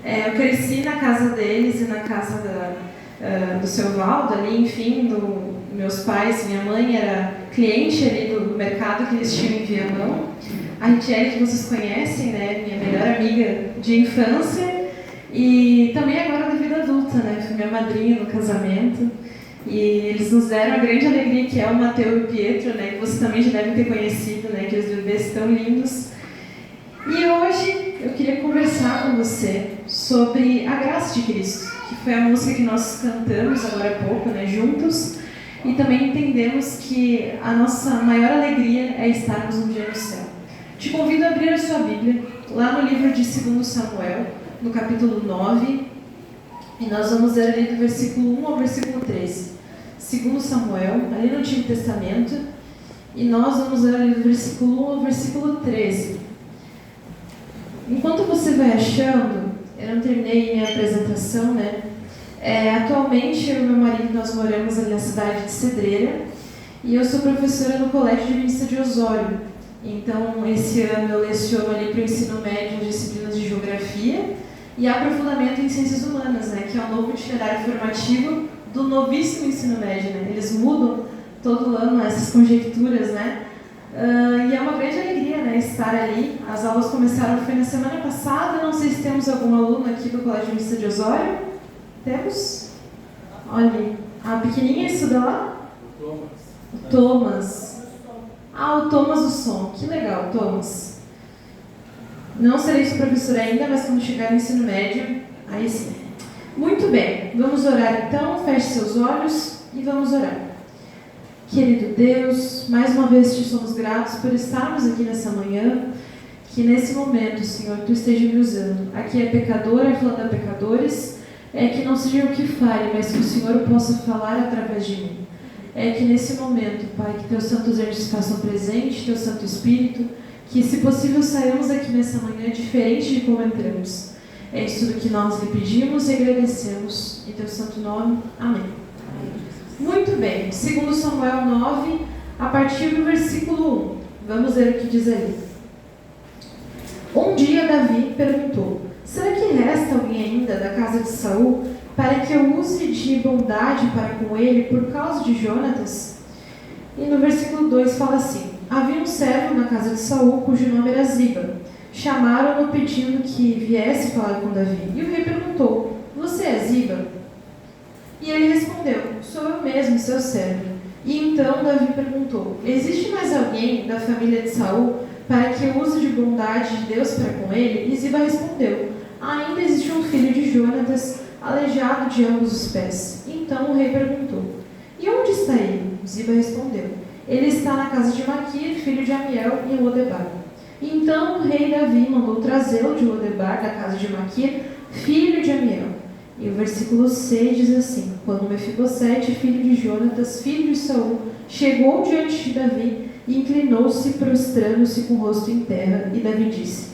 Eu cresci na casa deles e na casa do seu Valdo ali, enfim, meus pais, minha mãe era cliente ali do mercado que eles tinham em Viamão. A Ritiele, que vocês conhecem, né, minha melhor amiga de infância e também agora da vida adulta, né, foi minha madrinha no casamento. E eles nos deram a grande alegria que é o Mateu e o Pietro, né, que vocês também já devem ter conhecido, né, aqueles bebês tão lindos. E hoje eu queria conversar com você sobre a graça de Cristo, que foi a música que nós cantamos agora há pouco, né, juntos, e também entendemos que a nossa maior alegria é estarmos um dia no céu. Te convido a abrir a sua Bíblia, lá no livro de 2 Samuel, no capítulo 9, e nós vamos ler ali do versículo 1 ao versículo 13. 2 Samuel, ali no Antigo Testamento, e nós vamos ler ali do versículo 1 ao versículo 13. Enquanto você vai achando, eu não terminei minha apresentação, né? Atualmente, eu e meu marido, nós moramos ali na cidade de Cedreira, e eu sou professora no Colégio Divinista de Osório. Então, esse ano eu leciono ali para o ensino médio as disciplinas de Geografia e Aprofundamento em Ciências Humanas, né? Que é o novo itinerário formativo do novíssimo ensino médio, né? Eles mudam todo ano essas conjecturas, né? E é uma grande alegria, né, estar ali. As aulas começaram, foi na semana passada, não sei se temos algum aluno aqui do Colégio Divinista de Osório. Temos? Olha, a pequenininha estuda lá? O Thomas. O Thomas do som. Que legal, Thomas. Não serei sua professora ainda, mas quando chegar no ensino médio, aí sim. Muito bem, vamos orar então. Feche seus olhos e vamos orar. Querido Deus, mais uma vez te somos gratos por estarmos aqui nessa manhã, que nesse momento, Senhor, Tu esteja me usando. Aqui é pecadora, falando a pecadores, que não seja eu que fale, mas que o Senhor possa falar através de mim. Que nesse momento, Pai, que Teus santos anjos façam presente, Teu Santo Espírito, que se possível saiamos aqui nessa manhã diferente de como entramos. É isso tudo que nós lhe pedimos e agradecemos. Em Teu santo nome. Amém. Muito bem, 2 Samuel 9, a partir do versículo 1. Vamos ver o que diz ali. Um dia Davi perguntou: será que resta alguém ainda da casa de Saul para que eu use de bondade para com ele por causa de Jonatas? E no versículo 2 fala assim: havia um servo na casa de Saul cujo nome era Ziba. Chamaram-no pedindo que viesse falar com Davi. E o rei perguntou: você é Ziba? E ele respondeu: sou eu mesmo, seu servo. E então Davi perguntou: existe mais alguém da família de Saul para que eu use de bondade de Deus para com ele? E Ziba respondeu: ainda existe um filho de Jonatas, aleijado de ambos os pés. Então o rei perguntou: e onde está ele? Ziba respondeu: ele está na casa de Maquir, filho de Amiel, em Lodebar. E então o rei Davi mandou trazê-lo de Lodebar, da casa de Maquir, filho de Amiel. E o versículo 6 diz assim: quando Mefibosete, filho de Jonatas, filho de Saul, chegou diante de Davi e inclinou-se, prostrando-se com o rosto em terra, e Davi disse: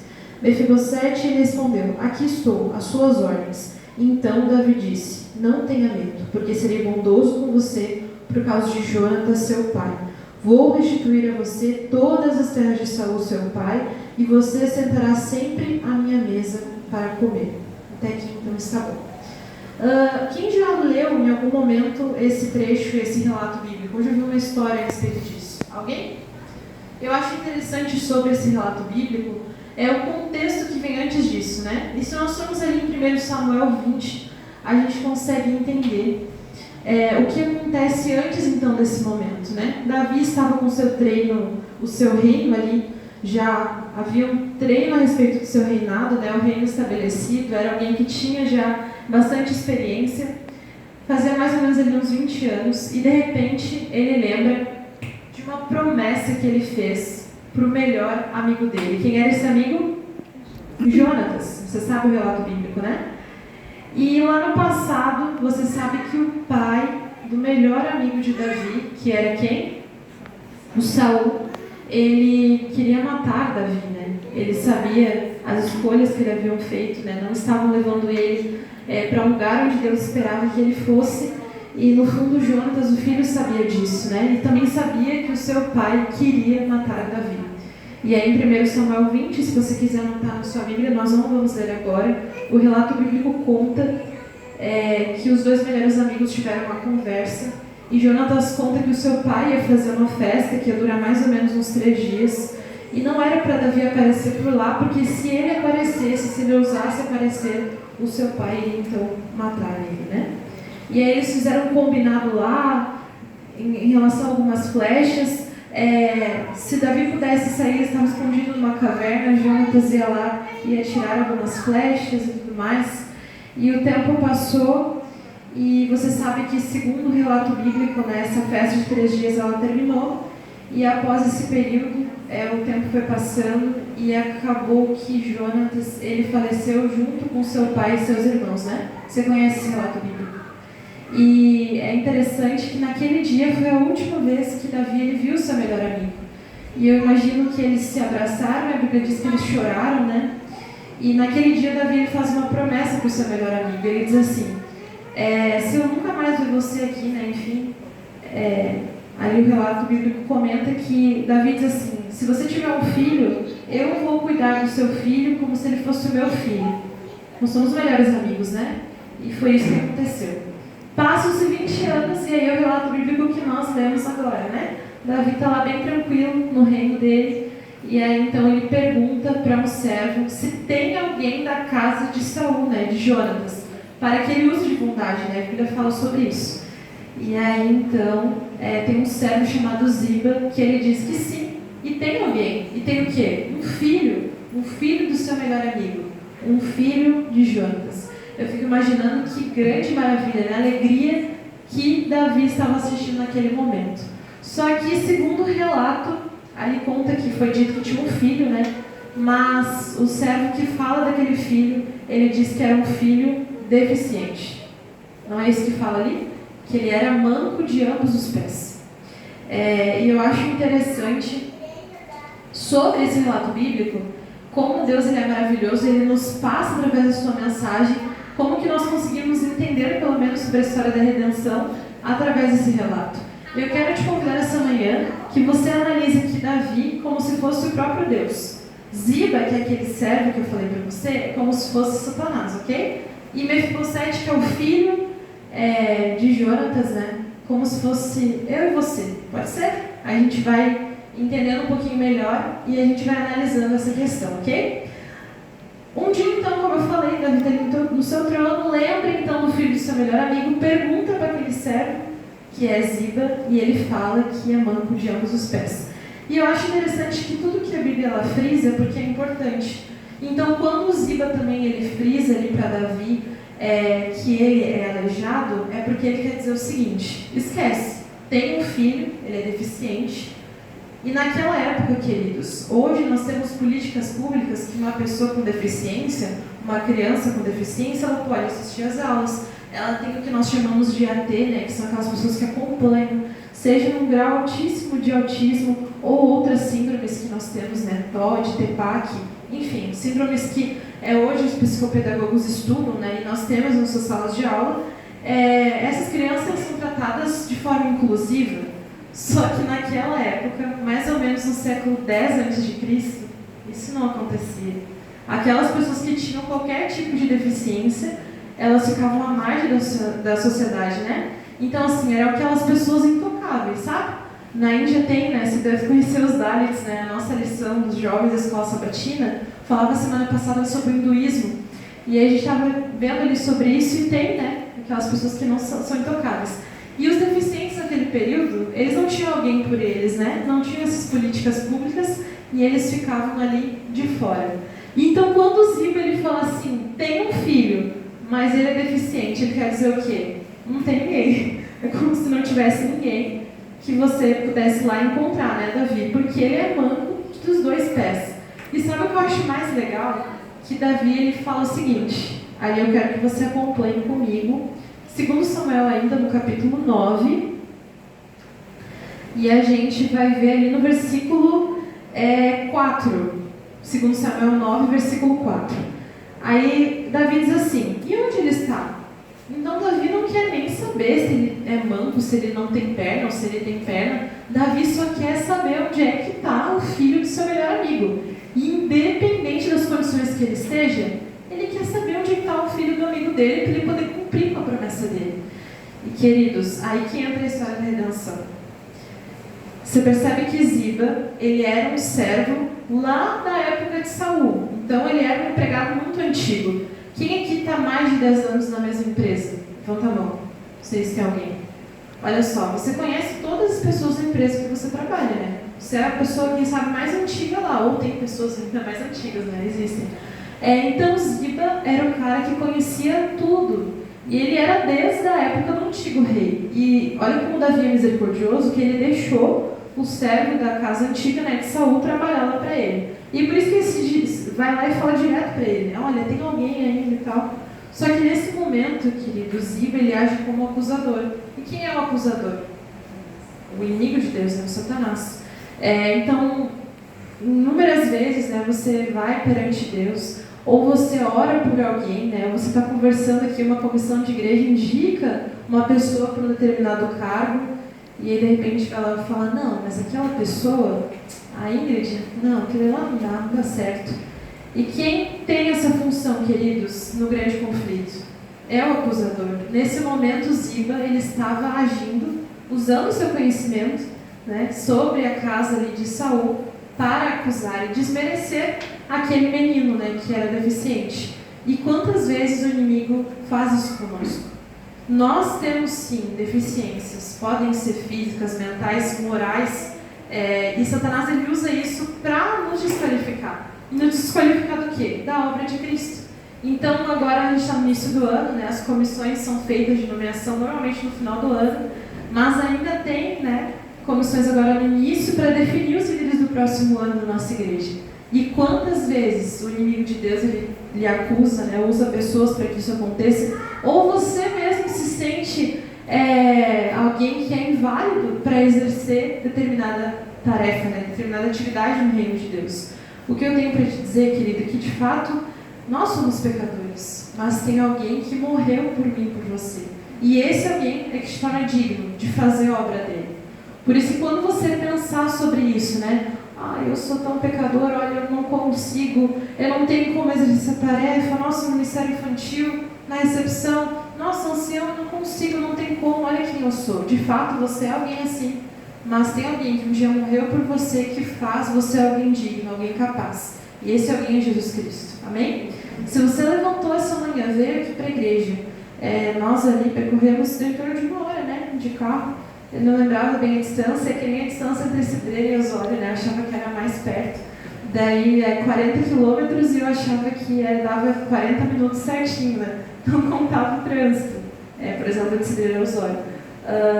Mefibosete, ele respondeu: aqui estou, às suas ordens. Então Davi disse: não tenha medo, porque serei bondoso com você por causa de Jonatas, seu pai. Vou restituir a você todas as terras de Saul, seu pai, e você sentará sempre à minha mesa para comer. Até aqui então está bom. Quem já leu em algum momento esse trecho, esse relato bíblico? Ou já viu uma história a respeito disso? Alguém? Eu acho interessante sobre esse relato bíblico o contexto que vem antes disso, né? E se nós formos ali em 1 Samuel 20, a gente consegue entender o que acontece antes então desse momento, né? Davi estava com o seu treino, o seu reino ali, já havia um treino a respeito do seu reinado, né? O reino estabelecido, era alguém que tinha já bastante experiência, fazia mais ou menos ali uns 20 anos, e de repente ele lembra de uma promessa que ele fez para o melhor amigo dele. Quem era esse amigo? Jonatas. Você sabe o relato bíblico, né? E lá no passado, você sabe que o pai do melhor amigo de Davi, que era quem? O Saul, ele queria matar Davi, né? Ele sabia as escolhas que ele havia feito, né? Não estavam levando ele para um lugar onde Deus esperava que ele fosse. E no fundo, Jonatas, o filho, sabia disso, né? Ele também sabia que o seu pai queria matar Davi. E aí em 1 Samuel 20, se você quiser anotar na sua Bíblia, nós não vamos ler agora, o relato bíblico conta que os dois melhores amigos tiveram uma conversa, e Jonatas conta que o seu pai ia fazer uma festa que ia durar mais ou menos uns 3 dias, e não era para Davi aparecer por lá, porque se ele aparecesse, se ele ousasse aparecer, o seu pai iria então matar ele, né? E aí eles fizeram um combinado lá, em relação a algumas flechas. Se Davi pudesse sair, ele estava escondido numa caverna, Jonatas ia lá e atirar algumas flechas e tudo mais. E o tempo passou, e você sabe que, segundo o relato bíblico, né, essa festa de 3 dias ela terminou, e após esse período, o tempo foi passando, e acabou que Jonatas, ele faleceu junto com seu pai e seus irmãos, né? Você conhece esse relato bíblico? E é interessante que naquele dia foi a última vez que Davi ele viu seu melhor amigo. E eu imagino que eles se abraçaram, a Bíblia diz que eles choraram, né? E naquele dia Davi ele faz uma promessa para o seu melhor amigo. Ele diz assim, se eu nunca mais ver você aqui, né? Enfim, ali o relato bíblico comenta que Davi diz assim, se você tiver um filho, eu vou cuidar do seu filho como se ele fosse o meu filho. Nós somos melhores amigos, né? E foi isso que aconteceu. Passam-se 20 anos e aí é o relato bíblico que nós lemos agora, né? Davi está lá bem tranquilo no reino dele, e aí então ele pergunta para um servo se tem alguém da casa de Saul, né, de Jonatas, para que ele use de bondade, né? A Bíblia fala sobre isso. E aí então tem um servo chamado Ziba que ele diz que sim, e tem alguém. E tem o quê? Um filho do seu melhor amigo, um filho de Jonatas. Eu fico imaginando que grande maravilha, né? Alegria que Davi estava assistindo naquele momento. Só que, segundo o relato, ali conta que foi dito que tinha um filho, né? Mas o servo que fala daquele filho, ele diz que era um filho deficiente. Não é isso que fala ali? Que ele era manco de ambos os pés. E eu acho interessante sobre esse relato bíblico, como Deus ele é maravilhoso, ele nos passa através da sua mensagem, como que nós conseguimos entender pelo menos sobre a história da redenção através desse relato. Eu quero te convidar essa manhã que você analise aqui Davi como se fosse o próprio Deus. Ziba, que é aquele servo que eu falei para você, é como se fosse Satanás, ok? E Mefibosete, que é o filho de Jonatas, né? Como se fosse eu e você. Pode ser? A gente vai entendendo um pouquinho melhor e a gente vai analisando essa questão, ok? Um dia, então, como eu falei, Davi está no seu trono, lembra então do filho do seu melhor amigo, pergunta para aquele servo, que é Ziba, e ele fala que é manco de ambos os pés. E eu acho interessante que tudo que a Bíblia ela frisa, porque é importante. Então, quando o Ziba também ele frisa ali para Davi que ele é aleijado, é porque ele quer dizer o seguinte: esquece, tem um filho, ele é deficiente. E naquela época, queridos, hoje nós temos políticas públicas que uma pessoa com deficiência, uma criança com deficiência, ela pode assistir às aulas, ela tem o que nós chamamos de AT, né, que são aquelas pessoas que acompanham, seja num grau altíssimo de autismo ou outras síndromes que nós temos, né, TOD, TEPAC, enfim, síndromes que hoje os psicopedagogos estudam, né, e nós temos nas nossas salas de aula. Essas crianças são tratadas de forma inclusiva. Só que naquela época, mais ou menos no século X a.C., isso não acontecia. Aquelas pessoas que tinham qualquer tipo de deficiência, elas ficavam à margem da sociedade, né? Então, assim, eram aquelas pessoas intocáveis, sabe? Na Índia tem, né? Você deve conhecer os Dalits, né? A nossa lição dos jovens da escola sabatina falava semana passada sobre o hinduísmo. E aí a gente estava vendo ali sobre isso e tem, né? Aquelas pessoas que não são intocáveis. E os deficientes naquele período, eles não tinham alguém por eles, né? Não tinham essas políticas públicas e eles ficavam ali de fora. Então, quando o Ziba ele fala assim, tem um filho, mas ele é deficiente, ele quer dizer o quê? Não tem ninguém. É como se não tivesse ninguém que você pudesse lá encontrar, né, Davi? Porque ele é manco dos 2 pés. E sabe o que eu acho mais legal? Que Davi ele fala o seguinte, aí eu quero que você acompanhe comigo, segundo Samuel ainda no capítulo 9, e a gente vai ver ali no versículo 4, segundo Samuel 9, versículo 4. Aí Davi diz assim, e onde ele está? Então Davi não quer nem saber se ele é manco, se ele não tem perna, ou se ele tem perna, Davi só quer saber onde é que está o filho do seu melhor amigo. E independente das condições que ele esteja, ele quer saber onde está o filho do amigo dele para ele poder cumprir com a promessa dele. E queridos, aí que entra a história da redenção. Você percebe que Ziba, ele era um servo lá da época de Saul. Então ele era um empregado muito antigo. Quem aqui está mais de 10 anos na mesma empresa? Levanta a mão. Vocês têm alguém? Olha só, você conhece todas as pessoas da empresa que você trabalha, né? Você é a pessoa, quem sabe, mais antiga lá. Ou tem pessoas ainda mais antigas, né? Existem. Então Ziba era o cara que conhecia tudo. E ele era desde a época do antigo rei. E olha como Davi é misericordioso, que ele deixou o servo da casa antiga, né, de Saul, trabalhar lá para ele. E por isso que ele vai lá e fala direto para ele, né? Olha, tem alguém ainda e tal. Só que nesse momento, querido, Ziba, ele age como acusador. E quem é o acusador? O inimigo de Deus, né? O Satanás. Então, inúmeras vezes, né, você vai perante Deus, ou você ora por alguém, né? Você está conversando aqui, uma comissão de igreja indica uma pessoa para um determinado cargo, e aí de repente ela fala, não, mas aquela pessoa, a Ingrid, não, aquilo lá não dá certo. E quem tem essa função, queridos, no grande conflito? É o acusador. Nesse momento, Ziba, ele estava agindo, usando o seu conhecimento, né, sobre a casa ali de Saul, para acusar e desmerecer aquele menino, né, que era deficiente. E quantas vezes o inimigo faz isso conosco? Nós temos sim deficiências, podem ser físicas, mentais, morais, e Satanás ele usa isso para nos desqualificar. E nos desqualificar do quê? Da obra de Cristo. Então agora a gente está no início do ano, né, as comissões são feitas de nomeação normalmente no final do ano, mas ainda tem, né, comissões agora no início para definir os líderes do próximo ano da nossa igreja. E quantas vezes o inimigo de Deus ele acusa, né, usa pessoas para que isso aconteça, ou você mesmo se sente alguém que é inválido para exercer determinada tarefa, né, determinada atividade no reino de Deus. O que eu tenho para te dizer, querido, é que de fato nós somos pecadores, mas tem alguém que morreu por mim e por você. E esse alguém é que te torna digno de fazer a obra dele. Por isso, quando você pensar sobre isso, né? Eu sou tão pecador, olha, eu não consigo, eu não tenho como exercer essa tarefa, nossa, ministério infantil, na recepção, nossa, ancião, eu não consigo, não tem como, olha quem eu sou. De fato, você é alguém assim, mas tem alguém que um dia morreu por você, que faz você alguém digno, alguém capaz. E esse alguém é Jesus Cristo. Amém? Se você levantou essa manhã, veio aqui para a igreja, nós ali percorremos em torno de 1 hora, né, de carro. Eu não lembrava bem a distância, que nem a distância entre Cidreira e Osório, né? Eu achava que era mais perto. Daí 40 quilômetros e eu achava que dava 40 minutos certinho, né? Não contava o trânsito, por exemplo, de Cidreira a Osório.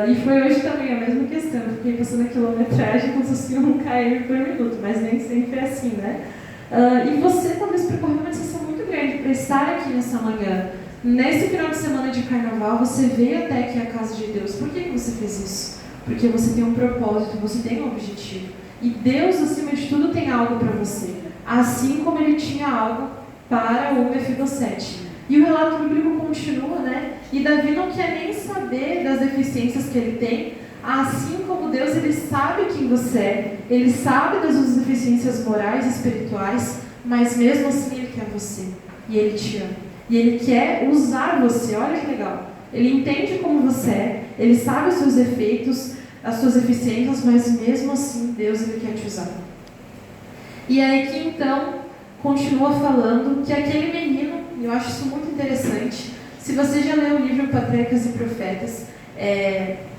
E foi hoje também a mesma questão. Eu fiquei passando a quilometragem como se fosse 1 km por minuto, mas nem sempre é assim, né? E você talvez percorreu uma distância muito grande para estar aqui nessa manhã. Nesse final de semana de carnaval, você veio até aqui a casa de Deus. Por que você fez isso? Porque você tem um propósito, você tem um objetivo. E Deus, acima de tudo, tem algo para você. Assim como Ele tinha algo para o Mefibosete. E o relato bíblico continua, né? E Davi não quer nem saber das deficiências que ele tem. Assim como Deus, Ele sabe quem você é. Ele sabe das suas deficiências morais e espirituais. Mas mesmo assim, Ele quer você. E Ele te ama. E Ele quer usar você, olha que legal. Ele entende como você é, Ele sabe os seus defeitos, as suas deficiências, mas mesmo assim, Deus Ele quer te usar. E aí que então, continua falando que aquele menino, e eu acho isso muito interessante, se você já leu o livro Patriarcas e Profetas,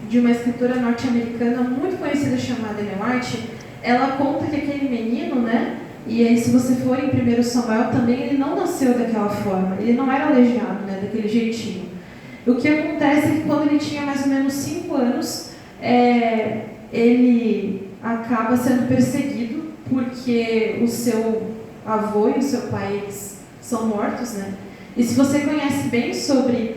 de uma escritora norte-americana muito conhecida chamada Ellen White, ela conta que aquele menino, né? E aí, se você for em 1 Samuel também, ele não nasceu daquela forma, ele não era aleijado, né, daquele jeitinho. O que acontece é que quando ele tinha mais ou menos 5 anos, ele acaba sendo perseguido, porque o seu avô e o seu pai eles são mortos, né? E se você conhece bem sobre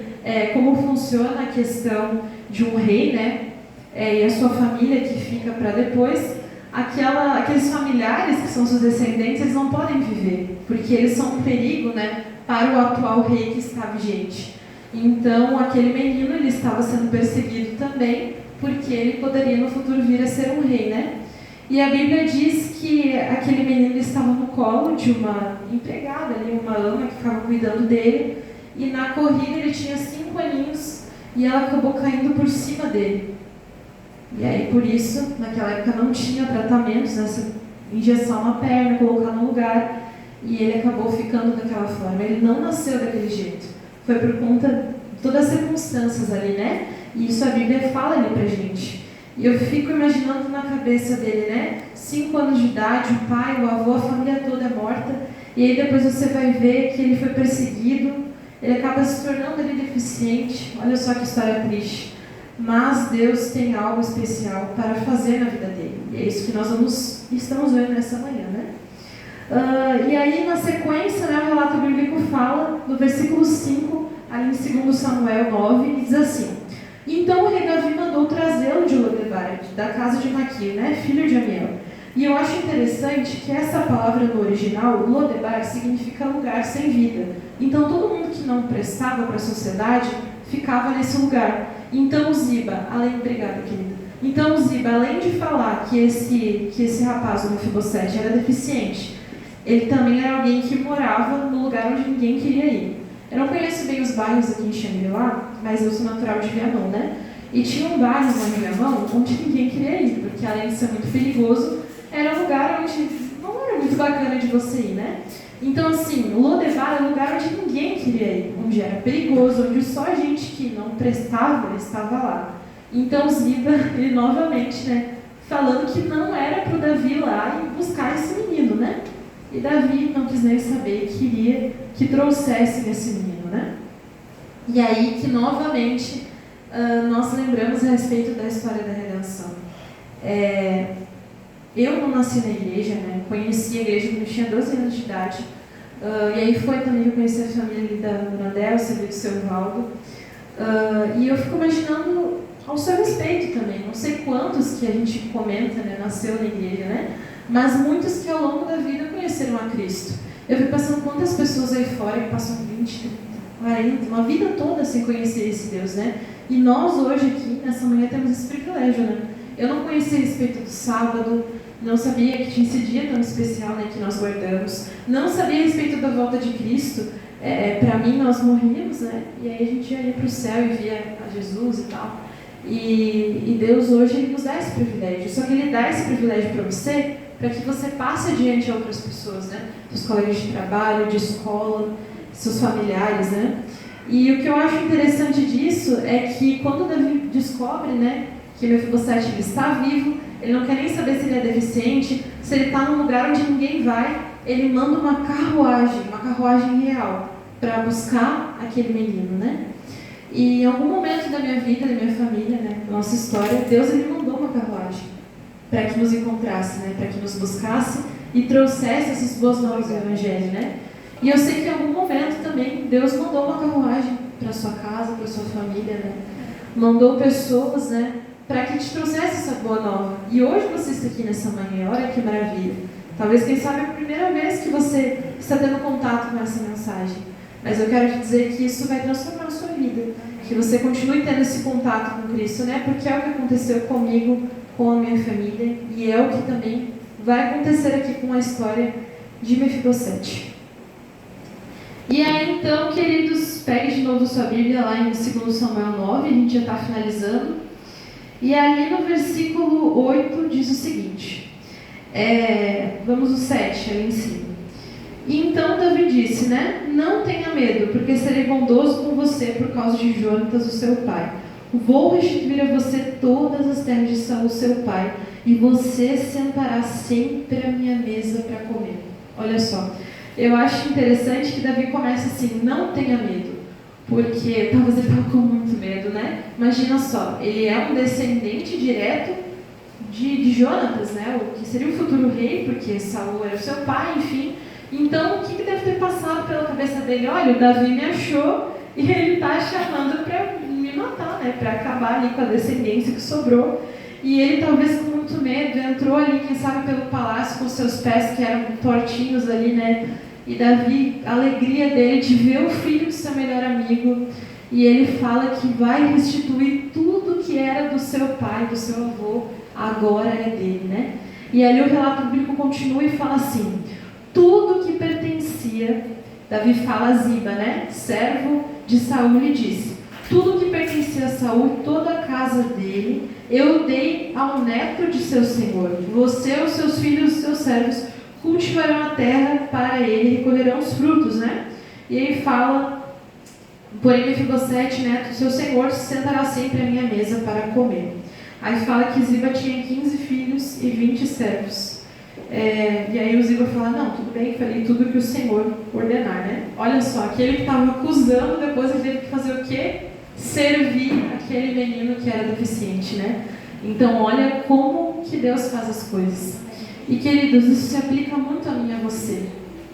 como funciona a questão de um rei, né, e a sua família que fica para depois, aqueles familiares que são seus descendentes, eles não podem viver, porque eles são um perigo, né, para o atual rei que está vigente. Então, aquele menino ele estava sendo perseguido também porque ele poderia no futuro vir a ser um rei, né? E a Bíblia diz que aquele menino estava no colo de uma empregada ali, uma ama que ficava cuidando dele, e na corrida ele tinha 5 aninhos e ela acabou caindo por cima dele. E aí, por isso, naquela época não tinha tratamentos, né? Injeção na perna, colocar no lugar, e ele acabou ficando daquela forma. Ele não nasceu daquele jeito. Foi por conta de todas as circunstâncias ali, né? E isso a Bíblia fala ali pra gente. E eu fico imaginando na cabeça dele, né? 5 anos de idade, o pai, o avô, a família toda é morta. E aí depois você vai ver que ele foi perseguido, ele acaba se tornando ali deficiente. Olha só que história triste. Mas Deus tem algo especial para fazer na vida dele. E é isso que nós estamos vendo nessa manhã, né? E aí, na sequência, né, o relato bíblico fala, no versículo 5, ali em 2 Samuel 9, diz assim: Então o rei Davi mandou trazê-lo de Lodebar, da casa de Maquir, né, filho de Amiel. E eu acho interessante que essa palavra no original, Lodebar, significa lugar sem vida. Então todo mundo que não prestava para a sociedade ficava nesse lugar. Então Ziba, obrigada, querida. Então Ziba, além de falar que esse rapaz, o Mefibosete, era deficiente, ele também era alguém que morava no lugar onde ninguém queria ir. Eu não conheço bem os bairros aqui em Xangri-Lá, mas eu sou natural de Viamão, né? E tinha um bairro em Viamão onde ninguém queria ir, porque além de ser muito perigoso, era um lugar onde não era muito bacana de você ir, né? Então, assim, Lodebar era um lugar onde ninguém queria ir, onde era perigoso, onde só a gente que não prestava estava lá. Então, Ziba, ele novamente, né, falando que não era para o Davi ir lá e buscar esse menino, né? E Davi não quis nem saber, queria que trouxesse esse menino, né? E aí que, novamente, nós lembramos a respeito da história da redenção. Eu não nasci na igreja, né? Conheci a igreja quando eu tinha 12 anos de idade. E aí foi também que eu conheci a família ali da Brandel, o seu Valdo. E eu fico imaginando ao seu respeito também. Não sei quantos que a gente comenta, né? Nasceu na igreja, né? Mas muitos que ao longo da vida conheceram a Cristo. Eu fico pensando quantas pessoas aí fora que passam 20, 30, 40, uma vida toda sem conhecer esse Deus, né? E nós hoje aqui, nessa manhã, temos esse privilégio, né? Eu não conhecia a respeito do sábado, não sabia que tinha esse dia tão especial, né, que nós guardamos, não sabia a respeito da volta de Cristo. Para mim, nós morríamos, né? E aí a gente ia para o céu e via a Jesus e tal. E Deus hoje ele nos dá esse privilégio. Só que Ele dá esse privilégio para você, para que você passe adiante a outras pessoas, né? Seus colegas de trabalho, de escola, seus familiares, né? E o que eu acho interessante disso é que quando Davi descobre, né, que Mefibosete ele está vivo, ele não quer nem saber se ele é deficiente, se ele está num lugar onde ninguém vai, ele manda uma carruagem real, para buscar aquele menino, né? E em algum momento da minha vida, da minha família, né, da nossa história, Deus ele mandou uma carruagem para que nos encontrasse, né, para que nos buscasse e trouxesse essas boas novas do Evangelho, né? E eu sei que em algum momento também Deus mandou uma carruagem para sua casa, para sua família, né? Mandou pessoas, né, para que te trouxesse essa boa nova. E hoje você está aqui nessa manhã, olha que maravilha. Talvez, quem sabe, é a primeira vez que você está tendo contato com essa mensagem. Mas eu quero te dizer que isso vai transformar a sua vida. Que você continue tendo esse contato com Cristo, né? Porque é o que aconteceu comigo, com a minha família, e é o que também vai acontecer aqui com a história de Mefibosete. E aí, então, queridos, pegue de novo sua Bíblia lá em 2 Samuel 9, a gente já está finalizando. E ali no versículo 8 diz o seguinte, vamos o 7, ali em cima. E então Davi disse, né, não tenha medo, porque serei bondoso com você por causa de Jonatas, o seu pai. Vou restituir a você todas as terras de Saul, seu pai, e você sentará sempre à minha mesa para comer. Olha só, eu acho interessante que Davi começa assim, não tenha medo. Porque talvez ele estava com muito medo, né? Imagina só, ele é um descendente direto de Jonatas, né? O que seria o futuro rei, porque Saul era o seu pai, enfim. Então, o que deve ter passado pela cabeça dele? Olha, o Davi me achou e ele está chamando para me matar, né? Para acabar ali com a descendência que sobrou. E ele, talvez com muito medo, entrou ali, quem sabe, pelo palácio com seus pés que eram tortinhos ali, né? E Davi, a alegria dele de ver o filho do seu melhor amigo. e ele fala que vai restituir tudo que era do seu pai, do seu avô, agora é dele, né? E ali o relato bíblico continua e fala assim: tudo que pertencia, Davi fala a Ziba, né? Servo de Saul, lhe disse: tudo que pertencia a Saul, toda a casa dele, eu dei ao neto de seu senhor. Você, os seus filhos, os seus servos, cultivarão a terra para ele e colherão os frutos, né? E aí fala: porém Mefibosete, neto do seu senhor, se sentará sempre à minha mesa para comer. Aí fala que Ziba tinha 15 filhos e 20 servos. E aí o Ziba fala: não, tudo bem, falei tudo que o Senhor ordenar, né? Olha só, aquele que estava acusando, depois ele teve que fazer o quê? Servir aquele menino que era deficiente, né? Então olha como que Deus faz as coisas. E queridos, isso se aplica muito a mim e a você,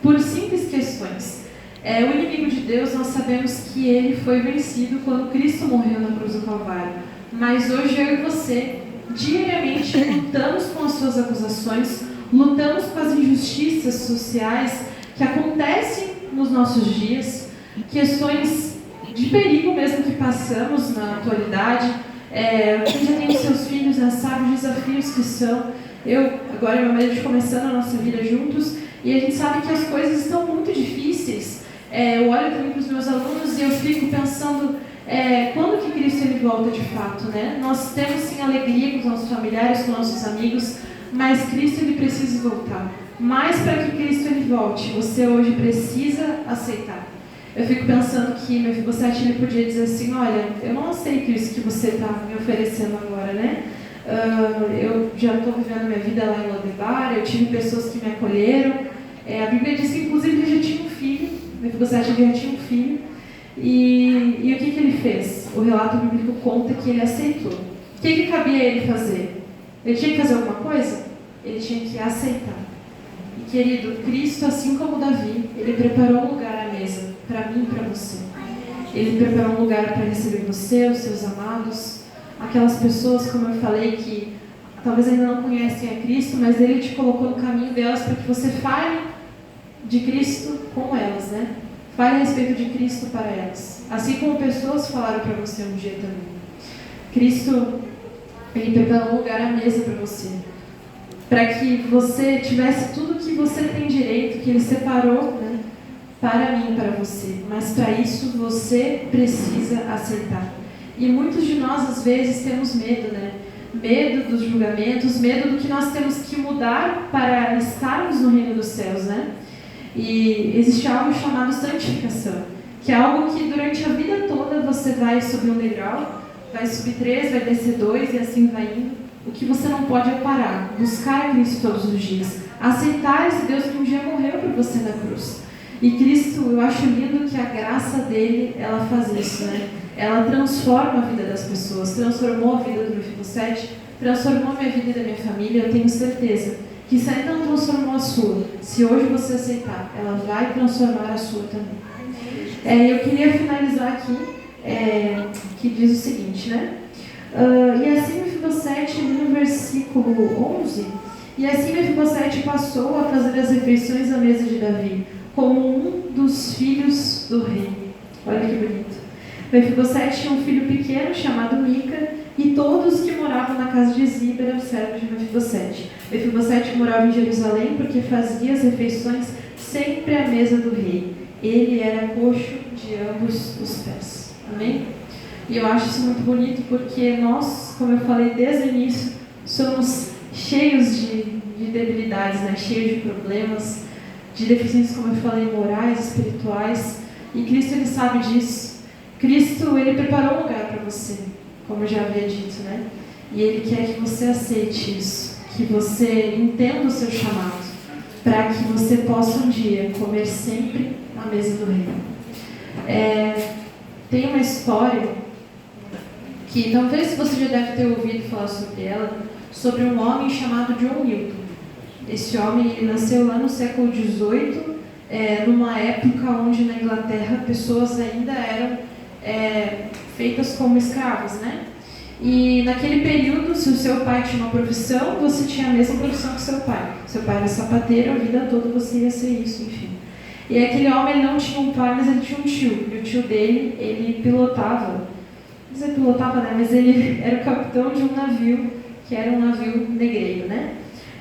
por simples questões. O inimigo de Deus, nós sabemos que ele foi vencido quando Cristo morreu na cruz do Calvário. Mas hoje eu e você, diariamente, lutamos com as suas acusações, lutamos com as injustiças sociais que acontecem nos nossos dias, questões de perigo mesmo que passamos na atualidade. Quem já tem os seus filhos, né, sabe os desafios que são. Agora e meu marido começando a nossa vida juntos, e a gente sabe que as coisas estão muito difíceis. Eu olho também para os meus alunos e eu fico pensando, quando que Cristo ele volta de fato, né? Nós temos sim alegria com os nossos familiares, com nossos amigos, mas Cristo ele precisa voltar. Mas para que Cristo ele volte, você hoje precisa aceitar. Eu fico pensando que Mefibosete ele podia dizer assim: olha, eu não aceito isso que você está me oferecendo agora, né? Eu já estou vivendo minha vida lá em Lodebar, eu tive pessoas que me acolheram. A Bíblia diz que inclusive ele já tinha um filho, Mefibosete já tinha um filho. E o que ele fez? O relato bíblico conta que ele aceitou. O que cabia a ele fazer? Ele tinha que fazer alguma coisa? Ele tinha que aceitar. E querido, Cristo, assim como Davi, ele preparou um lugar à mesa, para mim e para você. Ele preparou um lugar para receber você, os seus amados, aquelas pessoas, como eu falei, que talvez ainda não conhecem a Cristo, mas ele te colocou no caminho delas para que você fale de Cristo com elas, né? Fale a respeito de Cristo para elas. Assim como pessoas falaram para você um dia também. Cristo, ele preparou um lugar à mesa para você. Para que você tivesse tudo que você tem direito, que ele separou, né, para mim e para você. Mas para isso você precisa aceitar. E muitos de nós, às vezes, temos medo, né? Medo dos julgamentos, medo do que nós temos que mudar para estarmos no reino dos céus, né? E existe algo chamado santificação, que é algo que durante a vida toda você vai subir um degrau, vai subir 3, vai descer 2 e assim vai indo. O que você não pode é parar, buscar a Cristo todos os dias, aceitar esse Deus que um dia morreu por você na cruz. E Cristo, eu acho lindo que a graça dele, ela faz isso, né? Ela transforma a vida das pessoas, transformou a vida do Mefibosete, transformou a minha vida e da minha família. Eu tenho certeza que se ainda não transformou a sua, se hoje você aceitar, ela vai transformar a sua também. Eu queria finalizar aqui, que diz o seguinte, né? E assim Mefibosete, no versículo 11, e assim Mefibosete passou a fazer as refeições à mesa de Davi, como um dos filhos do rei. Olha que bonito. Mefibosete tinha um filho pequeno chamado Mica, e todos que moravam na casa de Ziba eram servos de Mefibosete. Mefibosete morava em Jerusalém porque fazia as refeições sempre à mesa do rei. Ele era coxo de ambos os pés. Amém? E eu acho isso muito bonito porque nós, como eu falei desde o início, somos cheios de debilidades, né? Cheios de problemas, de deficiências, como eu falei, morais, espirituais. E Cristo, ele sabe disso. Cristo, ele preparou um lugar para você, como eu já havia dito, né? E ele quer que você aceite isso, que você entenda o seu chamado, para que você possa um dia comer sempre à mesa do rei. Tem uma história que talvez você já deve ter ouvido falar sobre ela, sobre um homem chamado John Newton. Esse homem ele nasceu lá no século XVIII, numa época onde na Inglaterra pessoas ainda eram feitas como escravos, né? E naquele período, se o seu pai tinha uma profissão, você tinha a mesma profissão que seu pai. Seu pai era sapateiro, a vida toda você ia ser isso, enfim. E aquele homem ele não tinha um pai, mas ele tinha um tio. E o tio dele, ele pilotava, não sei pilotava, né? Mas ele era o capitão de um navio, que era um navio negreiro, né?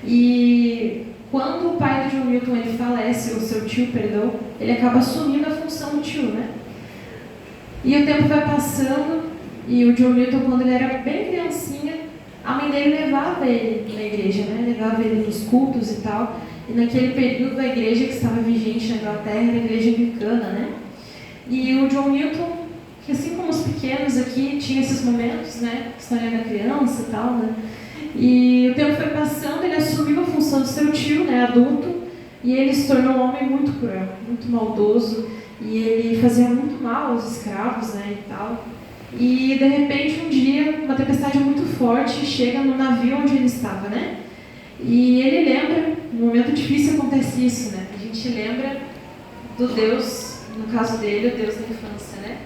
E quando o pai do John Milton ele falece, o seu tio, perdão, ele acaba assumindo a função do tio, né? E o tempo vai passando, e o John Milton, quando ele era bem criancinha, a mãe dele levava ele na igreja, né? Levava ele nos cultos e tal. E naquele período a igreja que estava vigente na Inglaterra era a igreja anglicana, né? E o John Milton, que assim como os pequenos aqui, tinha esses momentos, né? História da criança e tal, né? E o tempo foi passando, ele assumiu a função de seu tio, né? Adulto, e ele se tornou um homem muito cruel, muito maldoso, e ele fazia muito mal aos escravos, né? E tal. E de repente um dia, uma tempestade muito forte chega no navio onde ele estava, né? E ele lembra, num momento difícil acontece isso, né? A gente lembra do Deus, no caso dele, o Deus da infância, né?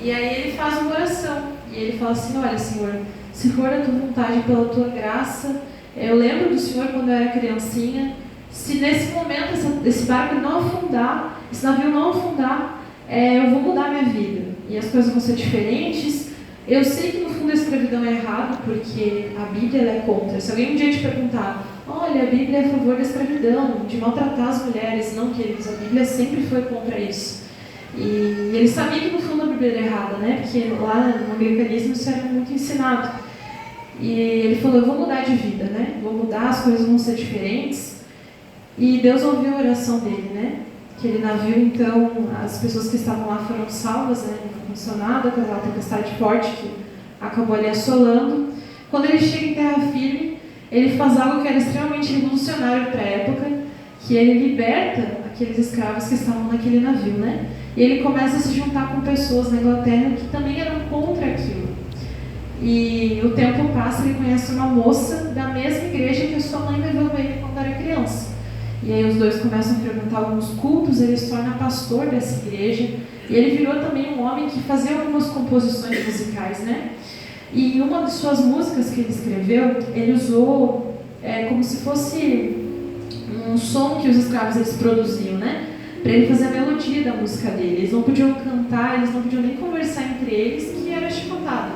E aí ele faz uma oração, e ele fala assim, olha Senhor, se for a tua vontade, pela tua graça, eu lembro do Senhor quando eu era criancinha, se nesse momento esse barco não afundar, esse navio não afundar, eu vou mudar minha vida, e as coisas vão ser diferentes. Eu sei que no fundo a escravidão é errado, porque a Bíblia ela é contra. Se alguém um dia te perguntar, olha, a Bíblia é a favor da escravidão, de maltratar as mulheres, não, queridos, a Bíblia sempre foi contra isso. E ele sabia que no fundo a Bíblia era errada, né? Porque lá no anglicanismo isso era muito ensinado. E ele falou, eu vou mudar de vida, né? Vou mudar, as coisas vão ser diferentes. E Deus ouviu a oração dele, né? Aquele navio, então, as pessoas que estavam lá foram salvas, né? Não aconteceu nada com aquela tempestade forte que acabou ali assolando. Quando ele chega em terra firme, ele faz algo que era extremamente revolucionário para a época, que ele liberta aqueles escravos que estavam naquele navio, né? E ele começa a se juntar com pessoas na Inglaterra que também eram contra aquilo. E o tempo passa e ele conhece uma moça da mesma igreja que a sua mãe levou ele quando era criança. E aí os dois começam a frequentar alguns cultos, ele se torna pastor dessa igreja. E ele virou também um homem que fazia algumas composições musicais, né? E uma de suas músicas que ele escreveu, ele usou como se fosse um som que os escravos eles produziam, né? Para ele fazer a melodia da música dele. Eles não podiam cantar, eles não podiam nem conversar entre eles, que era chicotado.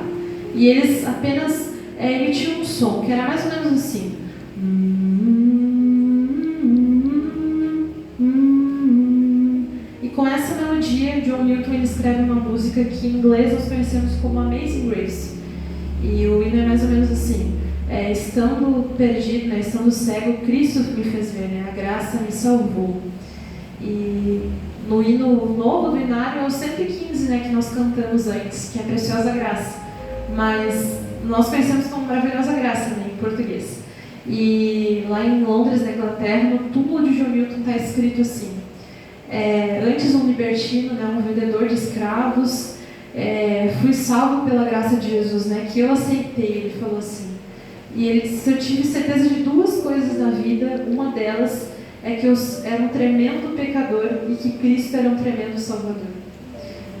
E eles apenas emitiam um som, que era mais ou menos assim. E com essa melodia, John Milton ele escreve uma música que em inglês nós conhecemos como Amazing Grace. E o hino é mais ou menos assim. Estando perdido, né, estando cego, Cristo me fez ver, né, a graça me salvou. E no hino novo do Inário é o 115, né, que nós cantamos antes, que é a Preciosa Graça. Mas nós conhecemos como Maravilhosa Graça, né, em português. E lá em Londres, na Inglaterra, no túmulo de John Milton está escrito assim: antes um libertino, né, um vendedor de escravos, fui salvo pela graça de Jesus, né, que eu aceitei, ele falou assim. E ele disse, eu tive certeza de duas coisas na vida, uma delas é que eu era um tremendo pecador e que Cristo era um tremendo salvador.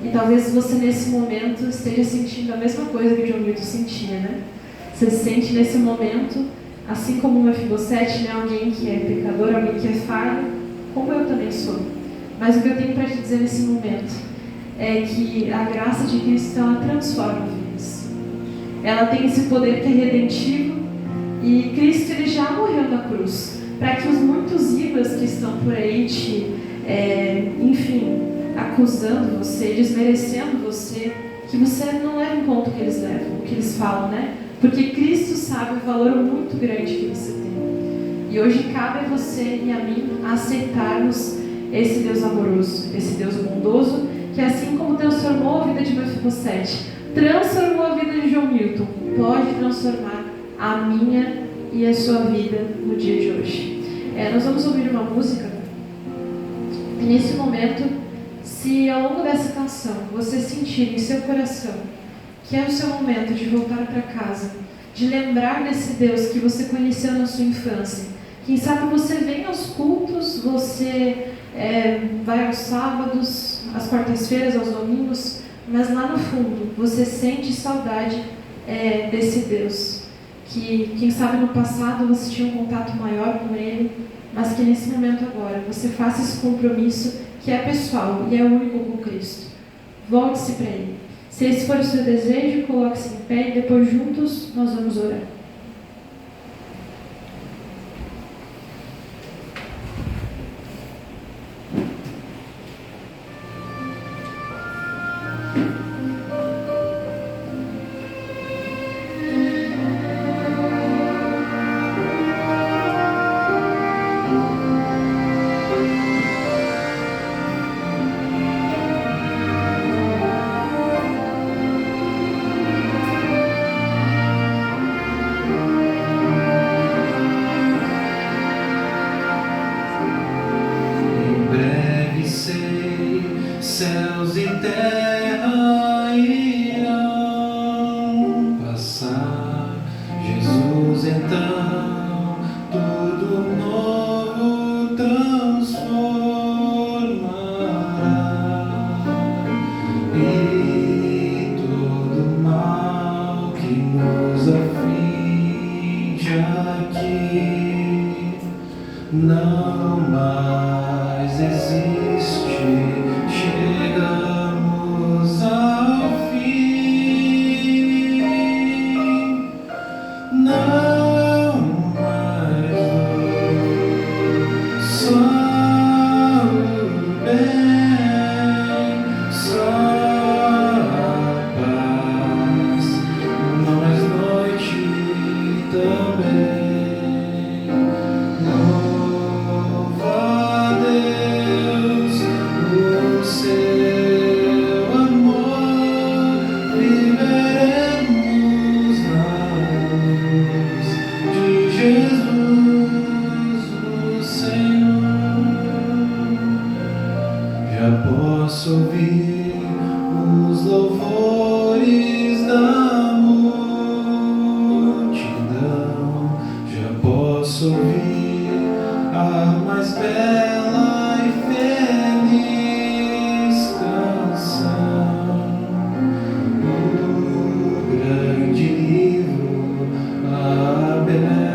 E talvez você nesse momento esteja sentindo a mesma coisa que John Milton sentia, né? Você se sente nesse momento, assim como o Mefibosete, né? Alguém que é pecador, alguém que é falho, como eu também sou. Mas o que eu tenho para te dizer nesse momento é que a graça de Cristo, ela transforma vidas. Ela tem esse poder que é redentivo, e Cristo ele já morreu na cruz, para que os muitos ídolos que estão por aí acusando você, desmerecendo você, que você não leva em conta o que eles levam, o que eles falam, né? Porque Cristo sabe o valor muito grande que você tem. E hoje cabe a você e a mim aceitarmos esse Deus amoroso, esse Deus bondoso, que assim como transformou a vida de Mefibosete, transformou a vida de John Milton, pode transformar a minha e a sua vida no dia de hoje. Nós vamos ouvir uma música, e nesse momento, se ao longo dessa canção você sentir em seu coração que é o seu momento de voltar para casa, de lembrar desse Deus que você conheceu na sua infância, quem sabe você vem aos cultos, você vai aos sábados, às quartas-feiras, aos domingos, mas lá no fundo você sente saudade desse Deus, que quem sabe no passado você tinha um contato maior com Ele, mas que nesse momento agora você faça esse compromisso que é pessoal e é único com Cristo. Volte-se para Ele. Se esse for o seu desejo, coloque-se em pé e depois juntos nós vamos orar. Céus e terra irão passar. Jesus então tudo novo transformará, e todo mal que nos aflige aqui não mais existe. Chegamos ao fim, não mais dor, só o bem, só a paz, não mais noite também. Já posso ouvir os louvores da multidão, já posso ouvir a mais bela e feliz canção. O grande livro aberto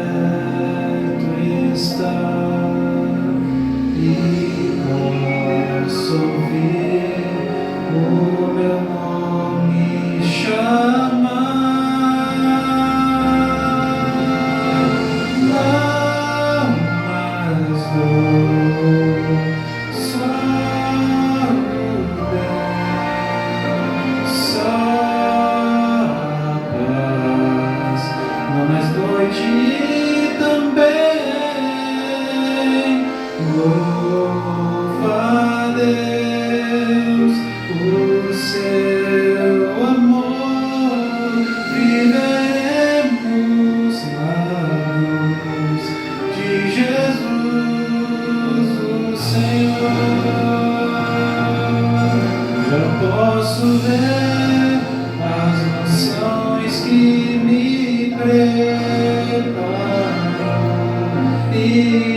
está, e posso ouvir o meu nome chamar. Não mais dor, só o bem, só a paz, não mais noite também. Louva a Deus, o seu amor, viveremos na luz de Jesus, o Senhor. Já posso ver as nações que me preparam, e